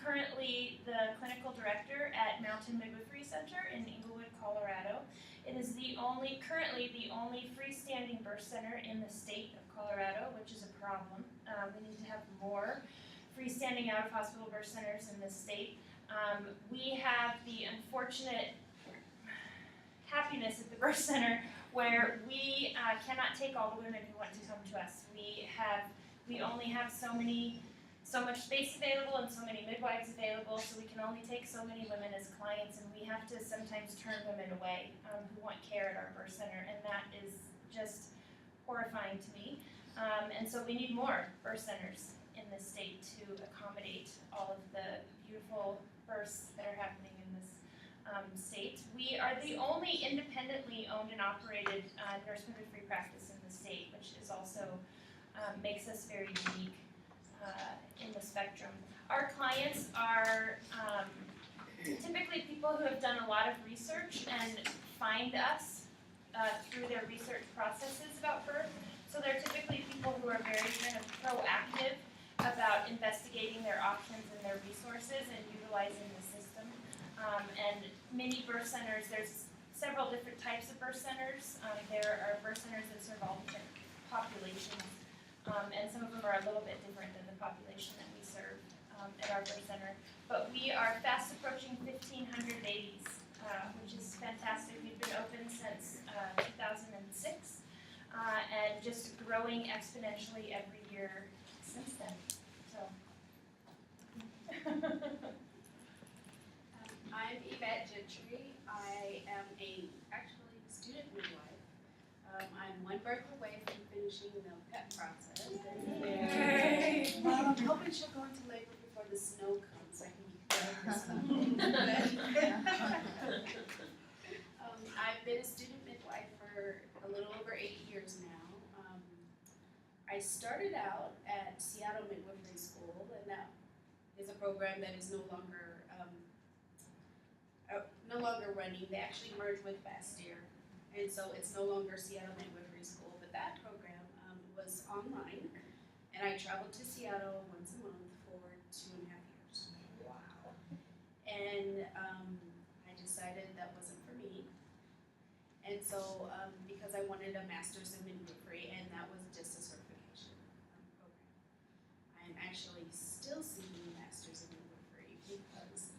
currently the clinical director at Mountain Midwifery Center in Inglewood, Colorado. It is currently the only freestanding birth center in the state of Colorado, which is a problem. We need to have more freestanding out-of-hospital birth centers in this state. We have the unfortunate happiness at the birth center where we cannot take all the women who want to come to us. We only have so much space available and so many midwives available, so we can only take so many women as clients, and we have to sometimes turn women away who want care at our birth center, and that is just horrifying to me. And so we need more birth centers in this state to accommodate all of the beautiful births that are happening in this state. We are the only independently owned and operated nurse midwifery practice in the state, which is also makes us very unique in the spectrum. Our clients are typically people who have done a lot of research and find us through their research processes about birth. So they're typically people who are very kind of proactive about investigating their options and their resources and utilizing the system. And many birth centers, there's several different types of birth centers. There are birth centers that serve all different populations, and some of them are a little bit different than the population that we serve at our birth center. But we are fast approaching 1,500 babies, which is fantastic. We've been open since 2006, and just growing exponentially every year since then. So. I'm Yvette Gentry. I am actually student midwife. I'm one birth away from finishing the PEP process. I'm hoping she'll go into labor before the snow comes so I can be prepared for something. I've been a student midwife for a little over 8 years now. I started out at Seattle Midwifery School, and that is a program that is no longer running. They actually merged with Bastyr, and so it's no longer Seattle Midwifery School, but that program was online, and I traveled to Seattle once a month for 2.5 years. Wow. And I decided that wasn't for me, and so because I wanted a master's in midwifery, and that was just a certification program. I'm actually still seeking a master's in midwifery because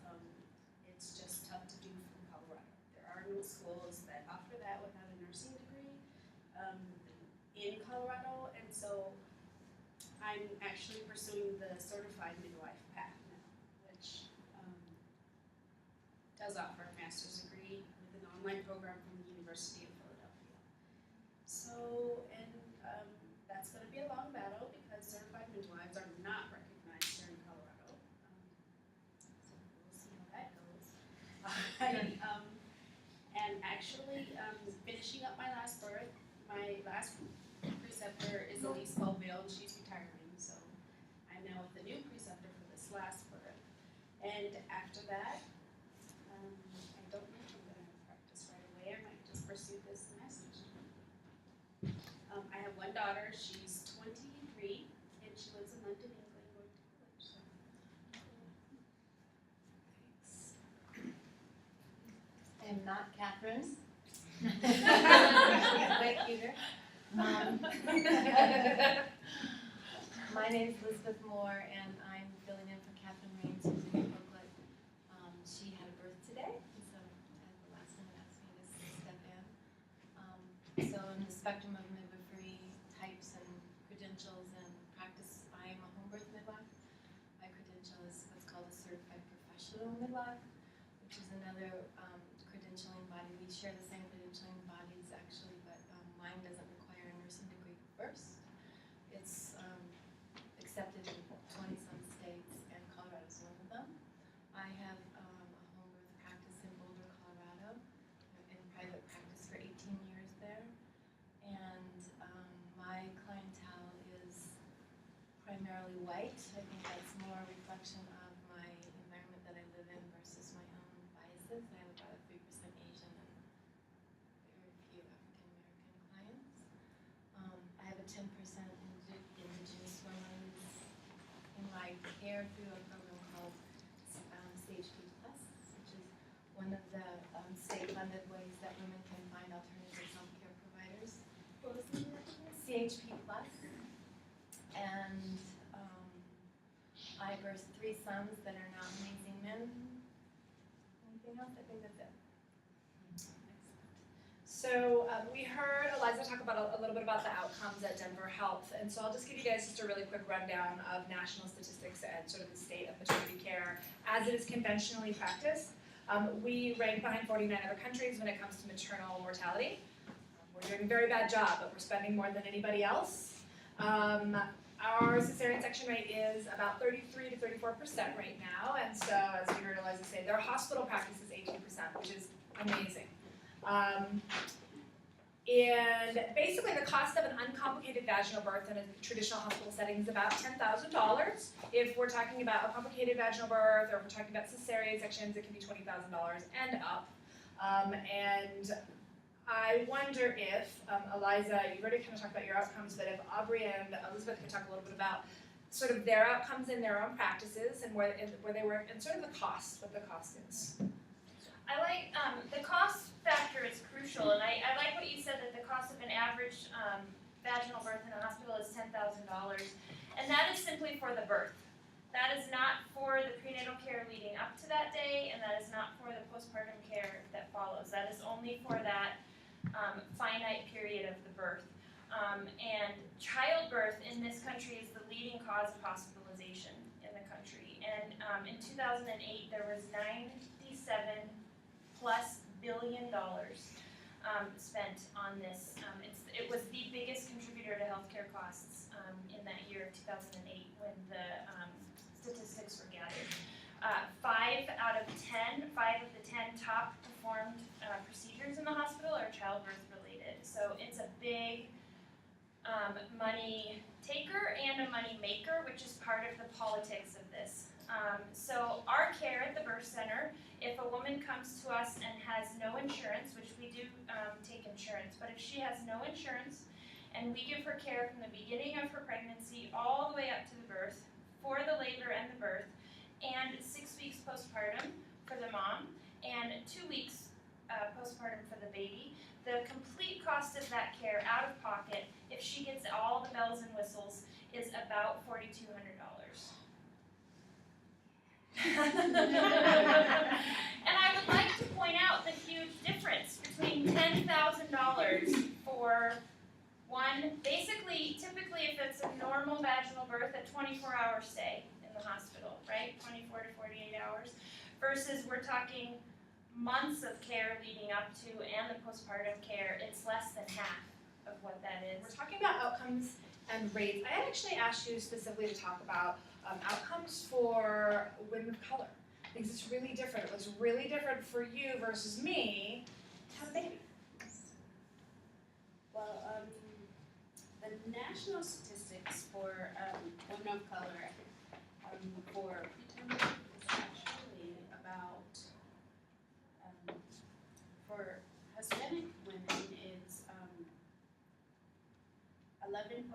it's just tough to do from Colorado. There are no schools that offer that without a nursing degree in Colorado, and so I'm actually pursuing the certified midwife path now, which does offer a master's degree with an online program from the University of Philadelphia. So, and that's going to be a long battle because certified midwives are not recognized here in Colorado. So we'll see how that goes. And actually, finishing up my last birth, my last preceptor is Elise Colville, and she's retiring, so I'm now with the new preceptor for this last birth. And after that, I don't know if I'm going to have practice right away. I might just pursue this master's. I have one daughter. She's 23, and she lives in London, England, going to college. So. I'm not Catherine. Way cuter. My name is Elizabeth Moore, and I'm filling in for Catherine Raines, who's in Brooklyn. She had a birth today, and so at the last minute asked me to step in. So in the spectrum of midwifery types and credentials and practice, I am a home birth midwife. My credential is what's called a certified professional midwife, which is another credentialing body. We share the same credentialing bodies actually, but mine doesn't require a nursing degree first. It's accepted in 20-some states, and Colorado is one of them. I have a home birth practice in Boulder, Colorado. I've been in private practice for 18 years there, and my clientele is primarily white. I think that's more a reflection of my environment that I live in versus my own biases. I have about a 3% Asian and very few African American clients. I have a 10% indigenous women in my care through a program called funded ways that women can find alternative healthcare providers. What was the name of it? CHP Plus. And I birthed 3 sons that are now amazing men. Anything else? I think that's it. So we heard Eliza talk about a little bit about the outcomes at Denver Health, and so I'll just give you guys just a really quick rundown of national statistics and sort of the state of maternity care as it is conventionally practiced. We rank behind 49 other countries when it comes to maternal mortality. We're doing a very bad job, but we're spending more than anybody else. Our cesarean section rate is about 33 to 34% right now, and so as we heard Eliza say, their hospital practice is 18%, which is amazing. And basically the cost of an uncomplicated vaginal birth in a traditional hospital setting is about $10,000. If we're talking about a complicated vaginal birth, or if we're talking about cesarean sections, it can be $20,000 and up. And I wonder if, Eliza, you've already kind of talked about your outcomes, but if Aubrey and Elizabeth could talk a little bit about sort of their outcomes in their own practices and where they work, and sort of the cost, what the cost is. I like, the cost factor is crucial, and I like what you said, that the cost of an average vaginal birth in a hospital is $10,000, and that is simply for the birth. That is not for the prenatal care leading up to that day, and that is not for the postpartum care that follows. That is only for that finite period of the birth. And childbirth in this country is the leading cause of hospitalization in the country. And in 2008, there was $97+ billion spent on this. It was the biggest contributor to healthcare costs in that year of 2008 when the statistics were gathered. 5 of the 10 top performed procedures in the hospital are childbirth related. So it's a big money taker and a money maker, which is part of the politics of this. So our care at the birth center, if a woman comes to us and has no insurance, which we do take insurance, but if she has no insurance and we give her care from the beginning of her pregnancy all the way up to the birth, for the labor and the birth, and 6 weeks postpartum for the mom, and 2 weeks postpartum for the baby, the complete cost of that care out of pocket, if she gets all the bells and whistles, is about $4,200. And I would like to point out the huge difference between $10,000 for one, basically, typically if it's a normal vaginal birth, a 24-hour stay in the hospital, right? 24 to 48 hours, versus we're talking months of care leading up to and the postpartum care. It's less than half of what that is. We're talking about outcomes and rates. I had actually asked you specifically to talk about outcomes for women of color, because it's really different. It was really different for you versus me to have a baby. Well, the national statistics for women of color for preterm birth is actually about, for Hispanic women, it's 11.9%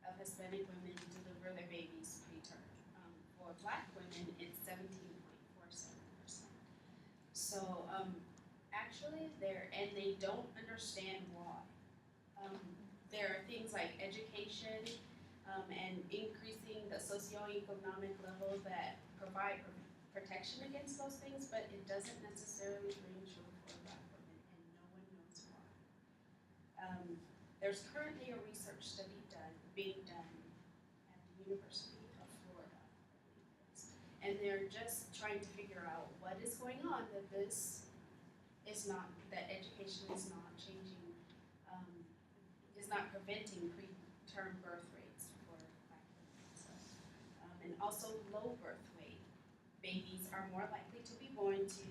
of Hispanic women deliver their babies preterm. For Black women, it's 17.47%. So actually, and they don't understand why. There are things like education and increasing the socioeconomic level that provide protection against those things, but it doesn't necessarily ring true for Black women, and no one knows why. There's currently a research study being done at the University of Florida, and they're just trying to figure out what is going on, that this is not, that education is not changing, is not preventing preterm birth rates for Black women. So, and also low birth weight. Babies are more likely to be born to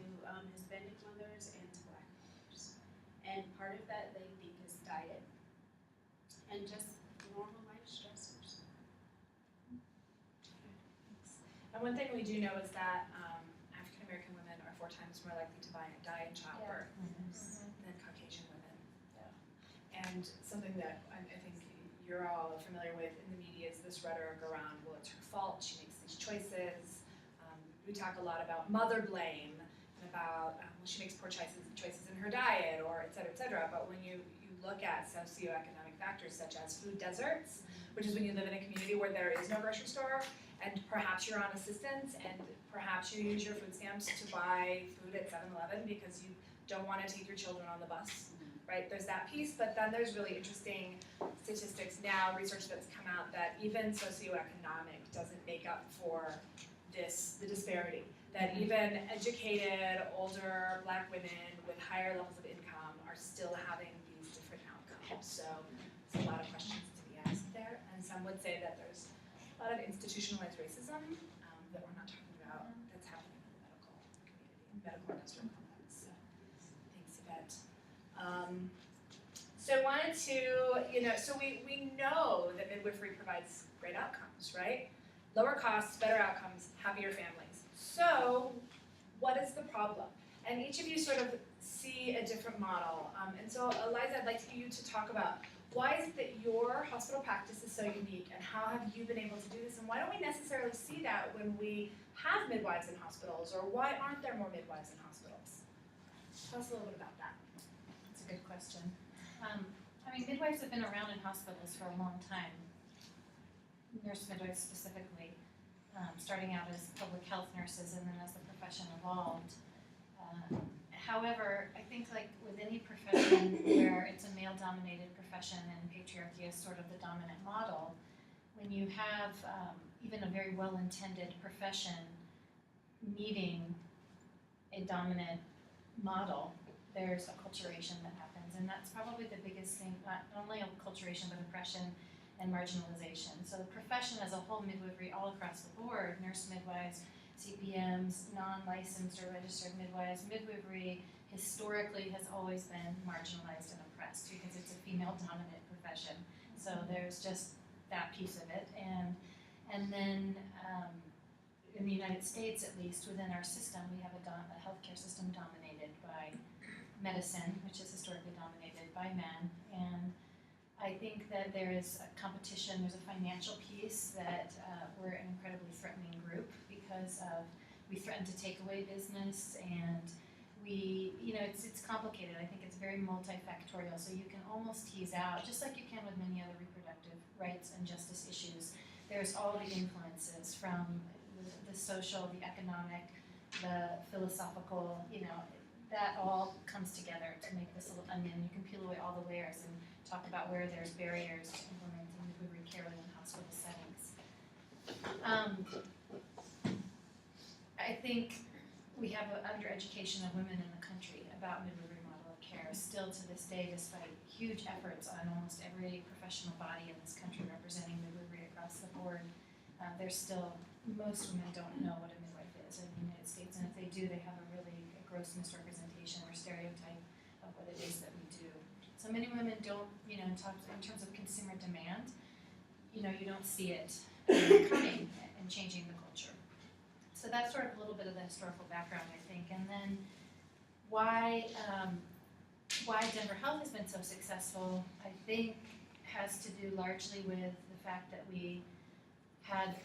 Hispanic mothers and to Black mothers. And part of that they think is diet and just normal life stressors. And one thing we do know is that African American women are 4 times more likely to die in childbirth than Caucasian women. Yeah. And something that I think you're all familiar with in the media is this rhetoric around, well, it's her fault, she makes these choices. We talk a lot about mother blame and about, she makes poor choices in her diet, or et cetera, but when you look at socioeconomic factors such as food deserts, which is when you live in a community where there is no grocery store, and perhaps you're on assistance, and perhaps you use your food stamps to buy food at 7-Eleven because you don't want to take your children on the bus, right? There's that piece, but then there's really interesting statistics now, research that's come out that even socioeconomic doesn't make up for the disparity. That even educated, older Black women with higher levels of income are still having these different outcomes. So there's a lot of questions to be asked there, and some would say that there's a lot of institutionalized racism that we're not talking about that's happening in the medical community, medical industrial complex. So thanks, Yvette. So I wanted to, so we know that midwifery provides great outcomes, right? Lower costs, better outcomes, happier families. So what is the problem? And each of you sort of see a different model. And so Eliza, I'd like you to talk about why is it that your hospital practice is so unique, and how have you been able to do this? And why don't we necessarily see that when we have midwives in hospitals, or why aren't there more midwives in hospitals? Tell us a little bit about that. That's a good question. Midwives have been around in hospitals for a long time. Nurse midwives specifically, starting out as public health nurses and then as the profession evolved. However, I think like with any profession where it's a male-dominated profession and patriarchy is sort of the dominant model, when you have even a very well-intended profession needing a dominant model, there's acculturation that happens, and that's probably the biggest thing, not only acculturation but oppression and marginalization. So the profession as a whole, midwifery all across the board, nurse midwives, CPMs, non-licensed or registered midwives, midwifery historically has always been marginalized and oppressed because it's a female-dominant profession. So there's just that piece of it, and then in the United States, at least within our system, we have a healthcare system dominated by medicine, which is historically dominated by men, and I think that there is a competition, there's a financial piece that we're an incredibly threatening group because we threaten to take away business, and it's complicated. I think it's very multifactorial, so you can almost tease out, just like you can with many other reproductive rights and justice issues, there's all the influences from the social, the economic, the philosophical, that all comes together to make this little onion. You can peel away all the layers and talk about where there's barriers to implementing midwifery care within hospital settings. I think we have an undereducation of women in the country about midwifery model of care. Still to this day, despite huge efforts on almost every professional body in this country representing midwifery across the board, there's still, most women don't know what a midwife is in the United States, and if they do, they have a really gross misrepresentation or stereotype of what it is that we do. So many women don't, in terms of consumer demand, you don't see it coming and changing the culture. So that's sort of a little bit of the historical background, I think. And then why Denver Health has been so successful, I think, has to do largely with the fact that we had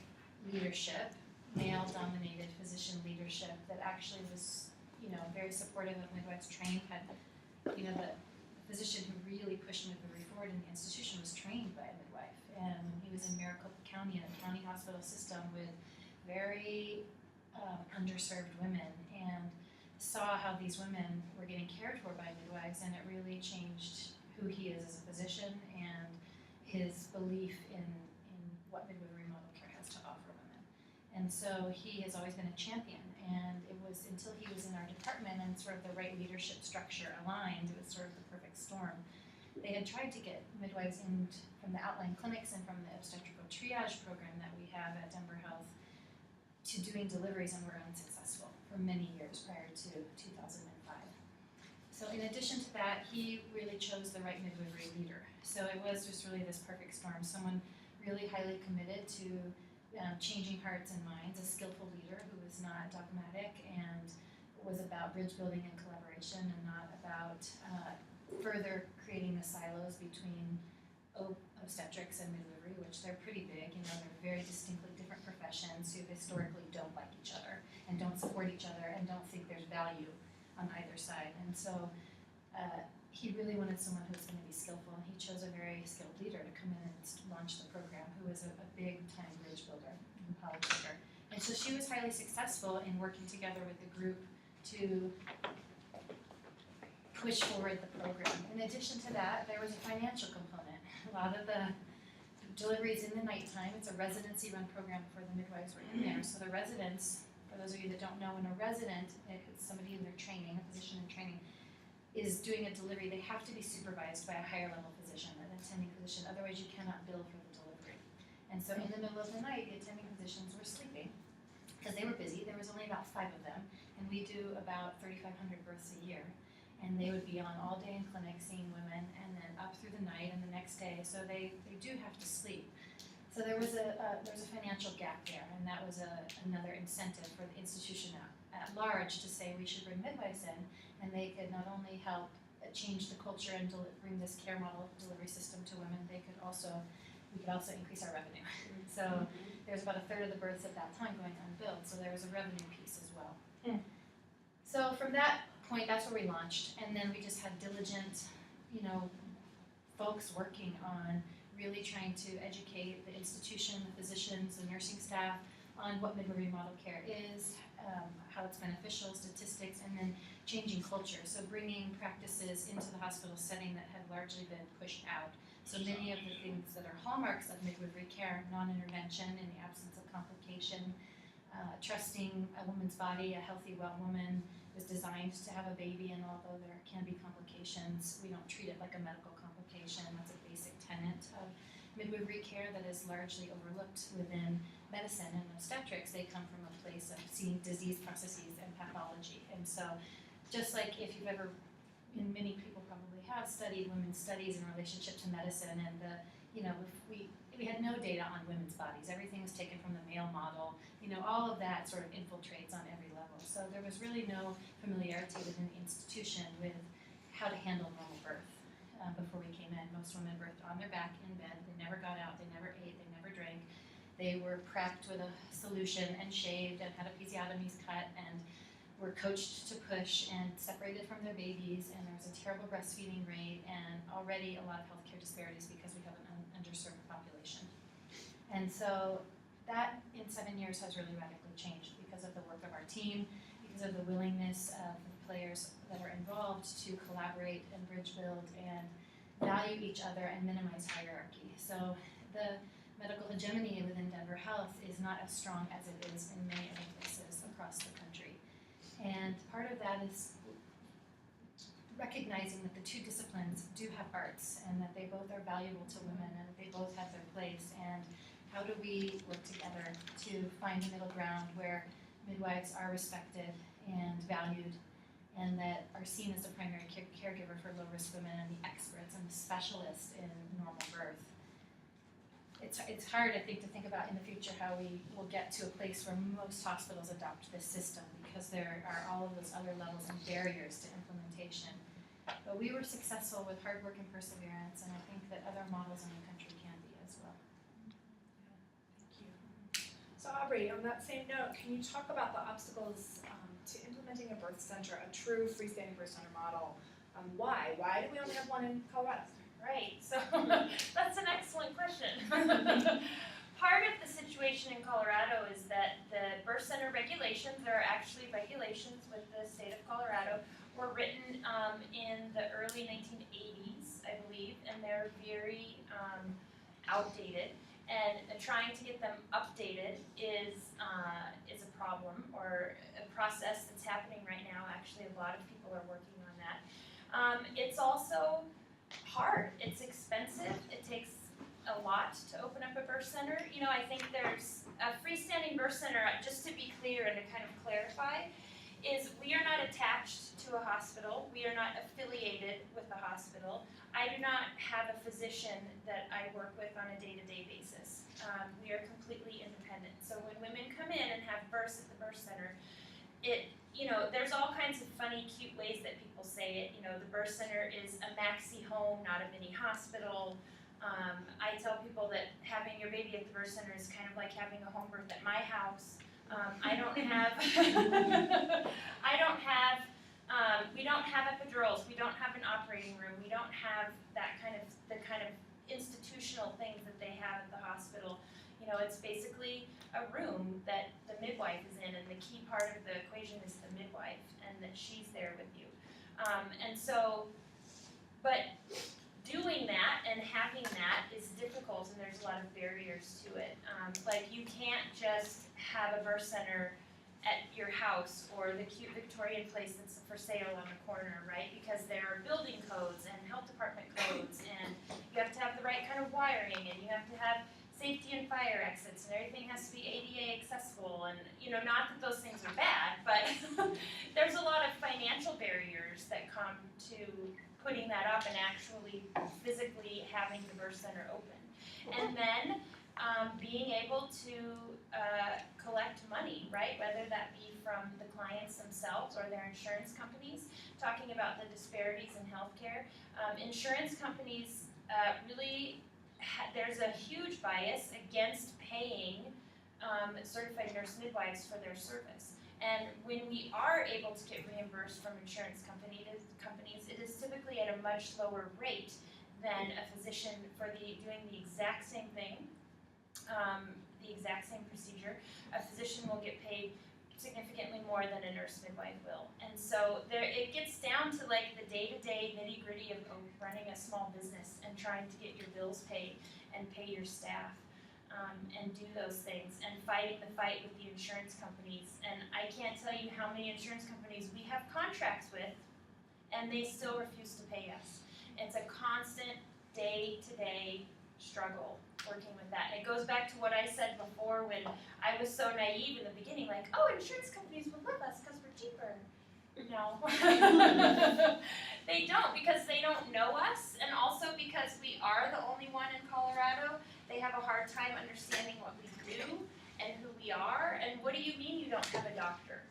leadership, male-dominated physician leadership that actually was, very supportive of midwives, trained, had, the physician who really pushed midwifery forward in the institution was trained by a midwife. And he was in Maricopa County, in a county hospital system with very underserved women, and saw how these women were getting cared for by midwives, and it really changed who he is as a physician and his belief in what midwifery model of care has to offer women. And so he has always been a champion, and it was until he was in our department and sort of the right leadership structure aligned, it was sort of the perfect storm. They had tried to get midwives in from the outlying clinics and from the obstetrical triage program that we have at Denver Health to doing deliveries, and were unsuccessful for many years prior to 2005. So in addition to that, he really chose the right midwifery leader. So it was just really this perfect storm, someone really highly committed to changing hearts and minds, a skillful leader who was not dogmatic and was about bridge building and collaboration, and not about further creating the silos between obstetrics and midwifery, which they're pretty big. They're very distinctly different professions who historically don't like each other, and don't support each other and don't think there's value on either side. And so he really wanted someone who was going to be skillful, and he chose a very skilled leader to come in and launch the program, who was a big-time bridge builder and policymaker. And so she was highly successful in working together with the group to push forward the program. In addition to that, there was a financial component. A lot of the deliveries in the nighttime, it's a residency-run program before the midwives were in there. So the residents, for those of you that don't know, when a resident, it's somebody in their training, a physician in training, is doing a delivery, they have to be supervised by a higher level physician, an attending physician, otherwise you cannot bill for the delivery. And so in the middle of the night, the attending physicians were sleeping because they were busy. There was only about 5 of them, and we do about 3,500 births a year. And they would be on all day in clinic seeing women and then up through the night and the next day, so they do have to sleep. So there was a financial gap there, and that was another incentive for the institution at large to say we should bring midwives in, and they could not only help change the culture and bring this care model delivery system to women, we could also increase our revenue. So there's about a third of the births at that time going unbilled, so there was a revenue piece as well. So from that point, that's where we launched, and then we just had diligent, folks working on really trying to educate the institution, the physicians, the nursing staff on what midwifery model care is, how it's beneficial, statistics, and then changing culture. So bringing practices into the hospital setting that had largely been pushed out. So many of the things that are hallmarks of midwifery care, non-intervention in the absence of complication, trusting a woman's body, a healthy, well woman was designed to have a baby, and although there can be complications, we don't treat it like a medical complication. That's a basic tenet of midwifery care that is largely overlooked within medicine and obstetrics. They come from a place of seeing disease processes and pathology. And so just like if you've ever, and many people probably have studied women's studies in relationship to medicine, and if we had no data on women's bodies. Everything was taken from the male model. All of that sort of infiltrates on every level. So there was really no familiarity within the institution with how to handle normal birth before we came in. Most women birthed on their back in bed. They never got out. They never ate. They never drank. They were prepped with a solution and shaved and had episiotomies cut and were coached to push and separated from their babies. And there was a terrible breastfeeding rate and already a lot of healthcare disparities because we have an underserved population. And so that in 7 years has really radically changed because of the work of our team, because of the willingness of the players that are involved to collaborate and bridge build and value each other and minimize hierarchy. So the medical hegemony within Denver Health is not as strong as it is in many other places across the country. And part of that is recognizing that the two disciplines do have arts and that they both are valuable to women and that they both have their place, and how do we work together to find a middle ground where midwives are respected and valued and that are seen as the primary caregiver for low-risk women and the experts and the specialists in normal birth. It's hard, I think, to think about in the future how we will get to a place where most hospitals adopt this system because there are all of those other levels and barriers to implementation. But we were successful with hard work and perseverance, and I think that other models in the country can be as well. Thank you. So Aubrey, on that same note, can you talk about the obstacles to implementing a birth center, a true freestanding birth center model? Why? Why do we only have one in Colorado? Right, so that's an excellent question. Part of the situation in Colorado is that the birth center regulations, there are actually regulations with the state of Colorado, were written in the early 1980s, I believe, and they're very outdated. And trying to get them updated is a problem, or a process that's happening right now. Actually, a lot of people are working on that. It's also hard. It's expensive. It takes a lot to open up a birth center. I think there's a freestanding birth center, just to be clear and to kind of clarify, is we are not attached to a hospital. We are not affiliated with the hospital. I do not have a physician that I work with on a day-to-day basis. We are completely independent. So when women come in and have births at the birth center, there's all kinds of funny, cute ways that people say it. The birth center is a maxi home, not a mini hospital. I tell people that having your baby at the birth center is kind of like having a home birth at my house. I don't have, we don't have epidurals, we don't have an operating room, we don't have the kind of institutional things that they have at the hospital. You know, it's basically a room that the midwife is in, and the key part of the equation is the midwife, and that she's there with you. But doing that and having that is difficult, and there's a lot of barriers to it. Like, you can't just have a birth center at your house or the cute Victorian place that's for sale on the corner, right? Because there are building codes and health department codes, and you have to have the right kind of wiring, and you have to have safety and fire exits, and everything has to be ADA accessible. And, you know, not that those things are bad, but there's a lot of financial barriers that come to putting that up and actually physically having the birth center open. And then being able to collect money, right? Whether that be from the clients themselves or their insurance companies. Talking about the disparities in healthcare, insurance companies really, there's a huge bias against paying certified nurse midwives for their service. And when we are able to get reimbursed from insurance companies, it is typically at a much lower rate than a physician for doing the exact same thing, the exact same procedure. A physician will get paid significantly more than a nurse midwife will. And so it gets down to like the day-to-day nitty-gritty of running a small business and trying to get your bills paid and pay your staff. And do those things, and fighting the fight with the insurance companies. And I can't tell you how many insurance companies we have contracts with, and they still refuse to pay us. It's a constant day-to-day struggle working with that. And it goes back to what I said before when I was so naive in the beginning, like, oh, insurance companies will love us because we're cheaper. No. They don't, because they don't know us, and also because we are the only one in Colorado. They have a hard time understanding what we do and who we are. And what do you mean you don't have a doctor?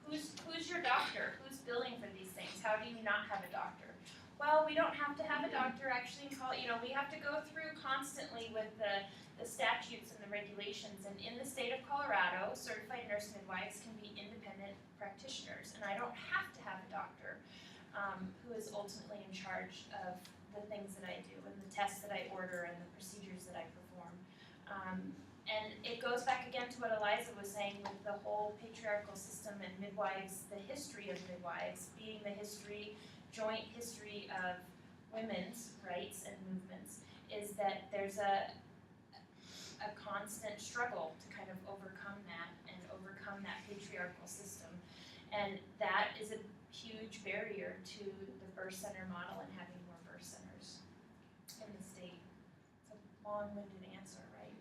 Who's your doctor? Who's billing for these things? How do you not have a doctor? Well, we don't have to have a doctor actually in Colorado. You know, we have to go through constantly with the statutes and the regulations. And in the state of Colorado, certified nurse midwives can be independent practitioners. And I don't have to have a doctor who is ultimately in charge of the things that I do and the tests that I order and the procedures that I perform. And it goes back again to what Eliza was saying with the whole patriarchal system and midwives, the history of midwives being the joint history of women's rights and movements, is that there's a constant struggle to kind of overcome that and overcome that patriarchal system. And that is a huge barrier to the birth center model and having more birth centers in the state. It's a long-winded answer, right?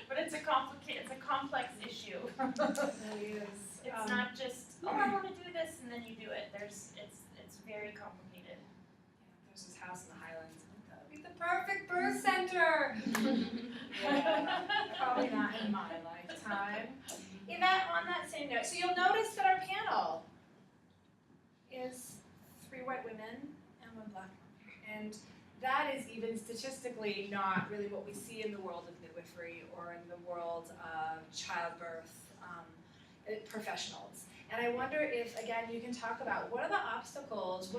But it's a complex issue. It really is. It's not just, oh, I want to do this, and then you do it. It's very complicated. There's this house in the Highlands. That would be the perfect birth center. Probably not in my lifetime. Yvette, on that same note, so you'll notice that our panel is 3 white women and 1 black woman. And that is even statistically not really what we see in the world of midwifery or in the world of childbirth professionals. And I wonder if, again, you can talk about what are the obstacles,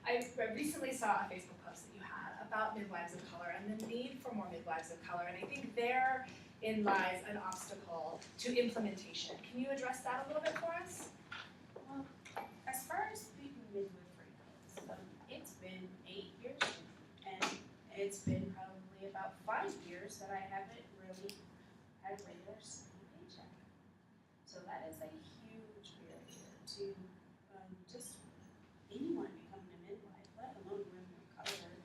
I recently saw a Facebook post that you had about midwives of color and the need for more midwives of color, and I think therein lies an obstacle to implementation. Can you address that a little bit for us? Well, as far as midwifery goes, it's been 8 years, and it's been probably about 5 years that I haven't really had regular steady paycheck. So that is a huge barrier to just anyone becoming a midwife, let alone women of color.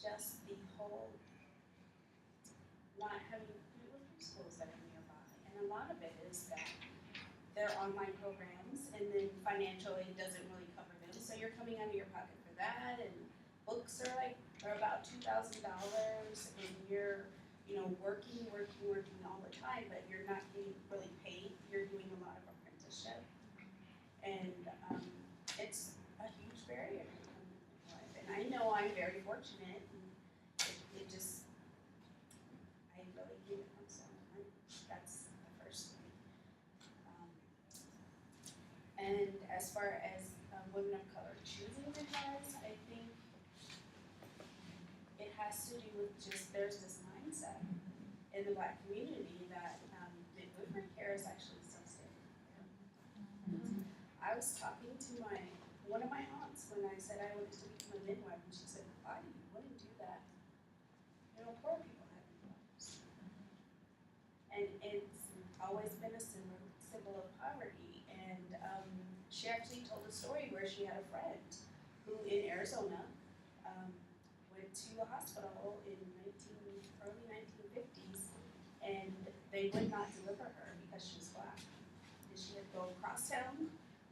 Just the whole not having midwifery schools that are nearby, and a lot of it is that they're online programs, and then financially it doesn't really cover them. So you're coming out of your pocket for that, and books are about $2,000, and you're working all the time, but you're not getting really paid. You're doing a lot of apprenticeship, and it's a huge barrier to becoming a midwife. And I know I'm very fortunate, and it just, I really think it comes down to money. there's this mindset in the Black community that midwifery care is actually substandard. I was talking to one of my aunts when I said I wanted to become a midwife, and she said, "Why do you want to do that? You know, poor people have midwives." And it's always been a symbol of poverty. And she actually told a story where she had a friend who in Arizona went to a hospital in early 1950s, and they would not deliver her because she was Black. And she had to go across town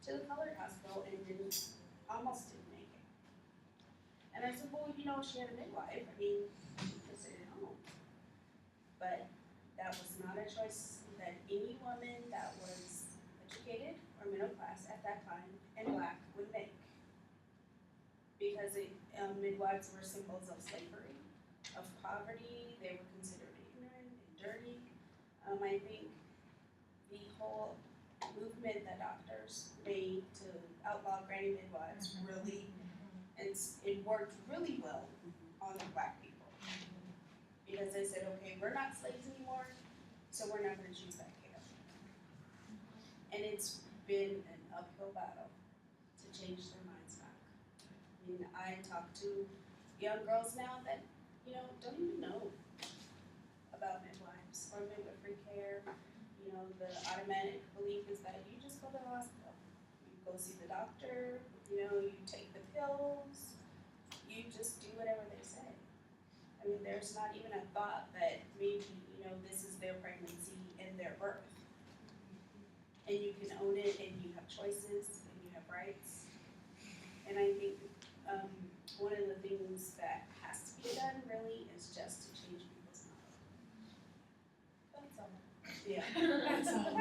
to the colored hospital and almost didn't make it. And I said, well, you know, she had a midwife. I mean, she could stay at home. But that was not a choice that any woman that was educated or middle class at that time and Black would make. Because midwives were symbols of slavery, of poverty, they were considered ignorant and dirty. I think the whole movement that doctors made to outlaw granny midwives really, it worked really well on the Black people. Because they said, okay, we're not slaves anymore, so we're not going to choose that care. And it's been an uphill battle to change their minds back. I mean, I talk to young girls now that, you know, don't even know about midwives or midwifery care. You know, the automatic belief is that you just go to the hospital. You go see the doctor, you know, you take the pills, you just do whatever they say. I mean, there's not even a thought that maybe, you know, this is their pregnancy and their birth. And you can own it, and you have choices, and you have rights. And I think one of the things that has to be done really is just to change people's minds. That's all. Yeah. That's all,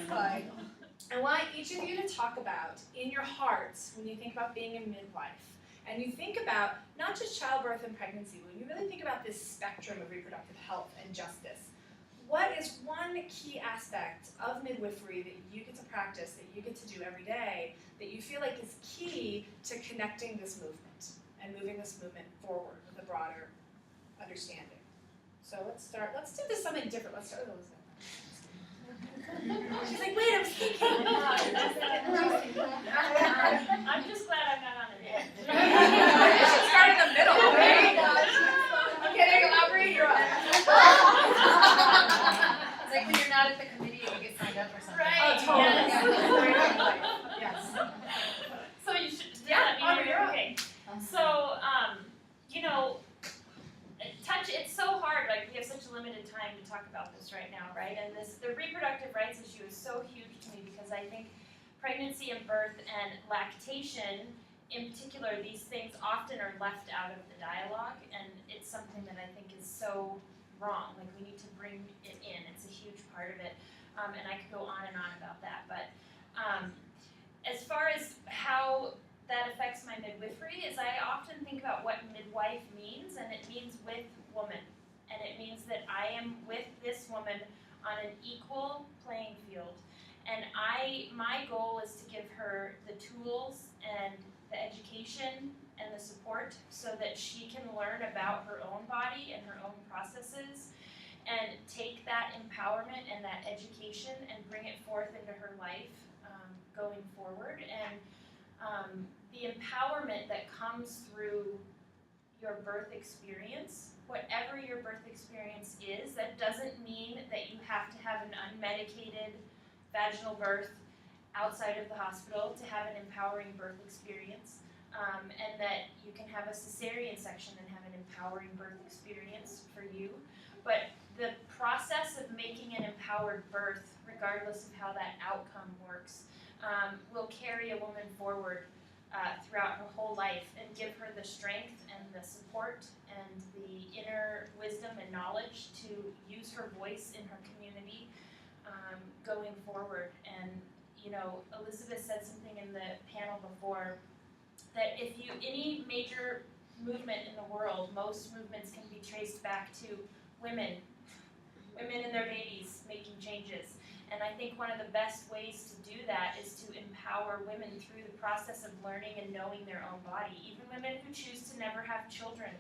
Right. I want each of you to talk about, in your hearts, when you think about being a midwife, and you think about not just childbirth and pregnancy, but when you really think about this spectrum of reproductive health and justice, what is one key aspect of midwifery that you get to practice, that you get to do every day, that you feel like is key to connecting this movement and moving this movement forward with a broader understanding? So let's do this something different. Let's start with Elizabeth. She's like, wait, I was thinking. I'm just glad I'm not on the end. You should start in the middle. There you go. Okay, there you go. Aubrey, you're up. It's like when you're not at the committee and you get signed up for something. Right. Oh, totally. Yes. Yes. So you should, Yeah, let me know Aubrey, you're you're up. okay. So, you know, it's so hard, like we have such a limited time to talk about this right now, right? And the reproductive rights issue is so huge to me because I think pregnancy and birth and lactation, in particular, these things often are left out of the dialogue, and it's something that I think is so wrong. Like we need to bring it in. It's a huge part of it, and I could go on and on about that. But as far as how that affects my midwifery is I often think about what midwife means, and it means with woman. And it means that I am with this woman on an equal playing field. And my goal is to give her the tools and the education and the support so that she can learn about her own body and her own processes and take that empowerment and that education and bring it forth into her life going forward. And the empowerment that comes through your birth experience, whatever your birth experience is, that doesn't mean that you have to have an unmedicated vaginal birth outside of the hospital to have an empowering birth experience, and that you can have a cesarean section and have an empowering birth experience for you. But the process of making an empowered birth, regardless of how that outcome works, will carry a woman forward throughout her whole life and give her the strength and the support and the inner wisdom and knowledge to use her voice in her community going forward. And you know, Elizabeth said something in the panel before that any major movement in the world, most movements can be traced back to women and their babies making changes. And I think one of the best ways to do that is to empower women through the process of learning and knowing their own body. Even women who choose to never have children,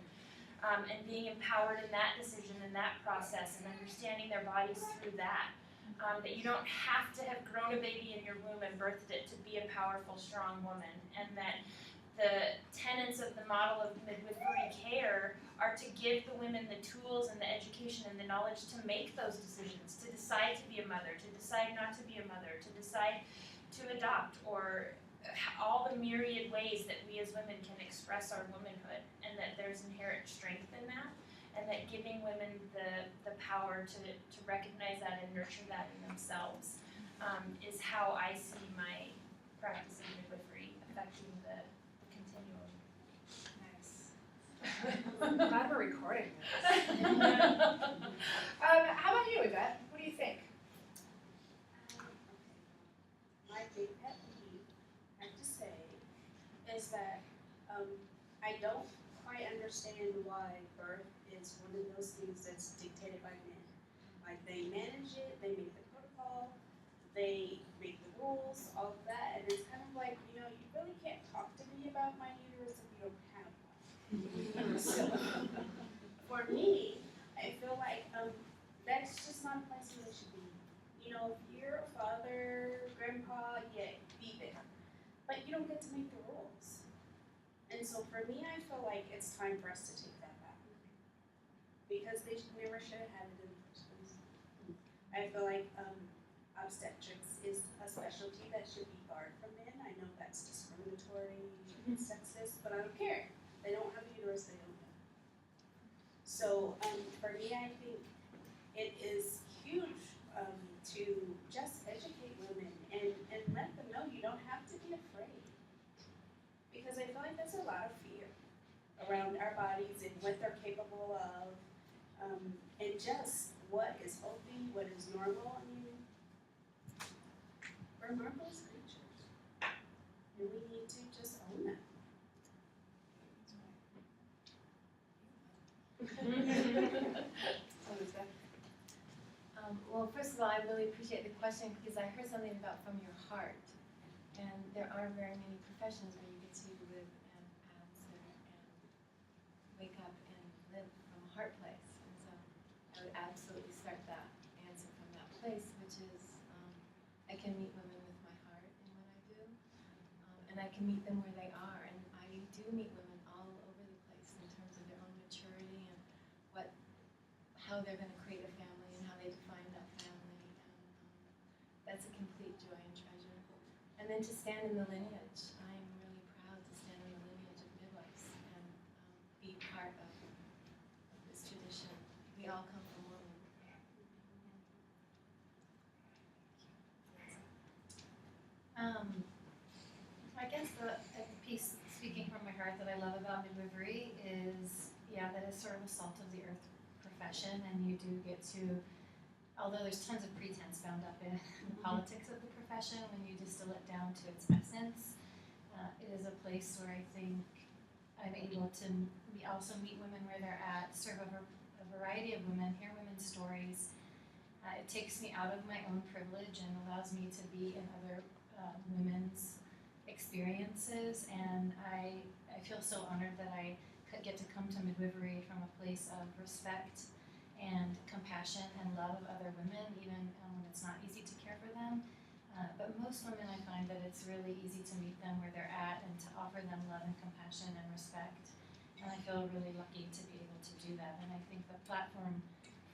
and being empowered in that decision and that process and understanding their bodies through that. That you don't have to have grown a baby in your womb and birthed it to be a powerful, strong woman. And that the tenets of the model of midwifery care are to give the women the tools and the education and the knowledge to make those decisions, to decide to be a mother, to decide not to be a mother, to decide to adopt, or all the myriad ways that we as women can express our womanhood, and that there's inherent strength in that, and that giving women the power to recognize that and nurture that in themselves is how I see my practice of midwifery affecting the continuum. Nice. I'm glad we're recording this. How about you, Yvette? What do you think? My big pet peeve, I have to say, is that I don't quite understand why birth is one of those things that's dictated by men. Like, they manage it, they make the protocol, they make the rules, all of that, and it's kind of like, you really can't talk to me about my uterus if you don't have one. So, for me, I feel like that's just not a place where they should be. If you're a father, grandpa, yeah, be there. But you don't get to make the rules. And so for me, I feel like it's time for us to take that back. Because they never should have had it in the first place. I feel like obstetrics is a specialty that should be barred from men. I know that's discriminatory and sexist, but I don't care. They don't have a uterus, they don't know. So for me, I think it is huge to just educate women and let them know you don't have to be afraid. Because I feel like there's a lot of fear around our bodies and what they're capable of, and just what is healthy, what is normal. I mean, we're marvelous creatures, and we need to just own that. Well, first of all, I really appreciate the question because I heard something about from your heart. And there aren't very many professions where you get to live and answer and wake up and live from a heart place. And so I would absolutely start that answer from that place, which is I can meet women with my heart in what I do. And I can meet them where they are. And I do meet women all over the place in terms of their own maturity and how they're going to create a family and how they define that family. And that's a complete joy and treasure. And then to stand in the lineage. I'm really proud to stand in the lineage of midwives and be part of this tradition. We all come from women. I guess the piece, speaking from my heart, that I love about midwifery is, that it's sort of a salt of the earth profession, and you do get to, although there's tons of pretense bound up in the politics of the profession, when you distill it down to its essence, it is a place where I think I'm able to also meet women where they're at, serve a variety of women, hear women's stories. It takes me out of my own privilege and allows me to be in other women's experiences, and I feel so honored that I could get to come to midwifery from a place of respect and compassion and love of other women, even when it's not easy to care for them. But most women, I find that it's really easy to meet them where they're at and to offer them love and compassion and respect. And I feel really lucky to be able to do that. And I think the platform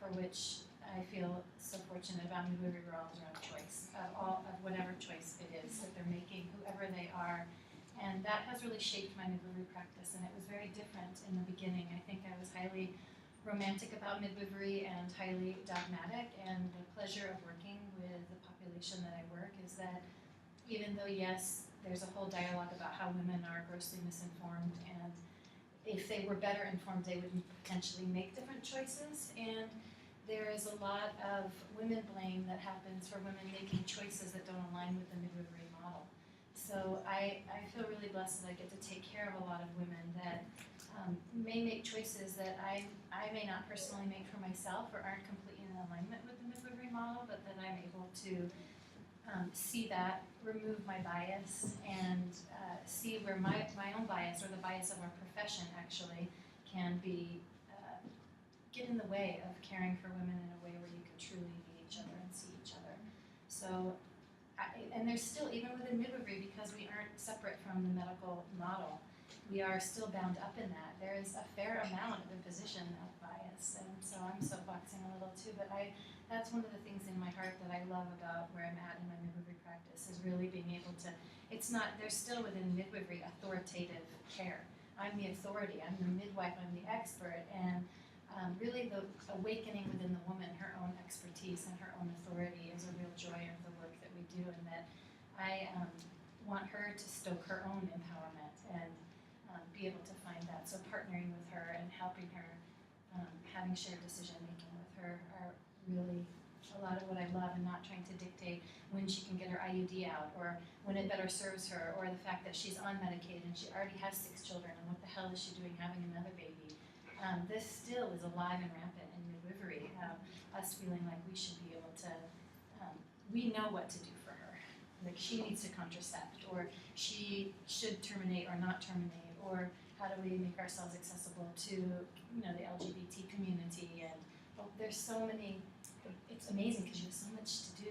for which I feel so fortunate about midwifery revolves around choice, of whatever choice it is that they're making, whoever they are. And that has really shaped my midwifery practice, and it was very different in the beginning. I think I was highly romantic about midwifery and highly dogmatic, and the pleasure of working with the population that I work is that even though, yes, there's a whole dialogue about how women are grossly misinformed, and if they were better informed, they would potentially make different choices, and there is a lot of women blame that happens for women making choices that don't align with the midwifery model. So I feel really blessed that I get to take care of a lot of women that may make choices that I may not personally make for myself or aren't completely in alignment with the midwifery model, but that I'm able to see that, remove my bias, and see where my own bias or the bias of our profession actually can be get in the way of caring for women in a way where you can truly meet each other and see each other. So, and there's still, even within midwifery, because we aren't separate from the medical model, we are still bound up in that. There is a fair amount of imposition of bias, and so I'm soapboxing a little too, but that's one of the things in my heart that I love about where I'm at in my midwifery practice, is really being able to, there's still within midwifery authoritative care. I'm the authority, I'm the midwife, I'm the expert, and really the awakening within the woman, her own expertise and her own authority is a real joy of the work that we do, and that I want her to stoke her own empowerment and be able to find that. So partnering with her and helping her, having shared decision making with her are really a lot of what I love, and not trying to dictate when she can get her IUD out or when it better serves her, or the fact that she's on Medicaid and she already has 6 children and what the hell is she doing having another baby. This still is alive and rampant in midwifery, us feeling like we should be able to, we know what to do for her. Like she needs to contracept, or she should terminate or not terminate, or how do we make ourselves accessible to, the LGBT community, and there's so many, it's amazing because you have so much to do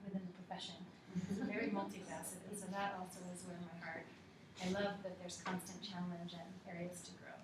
within the profession. It's very multifaceted, so that also is where my heart, I love that there's constant challenge and areas to grow.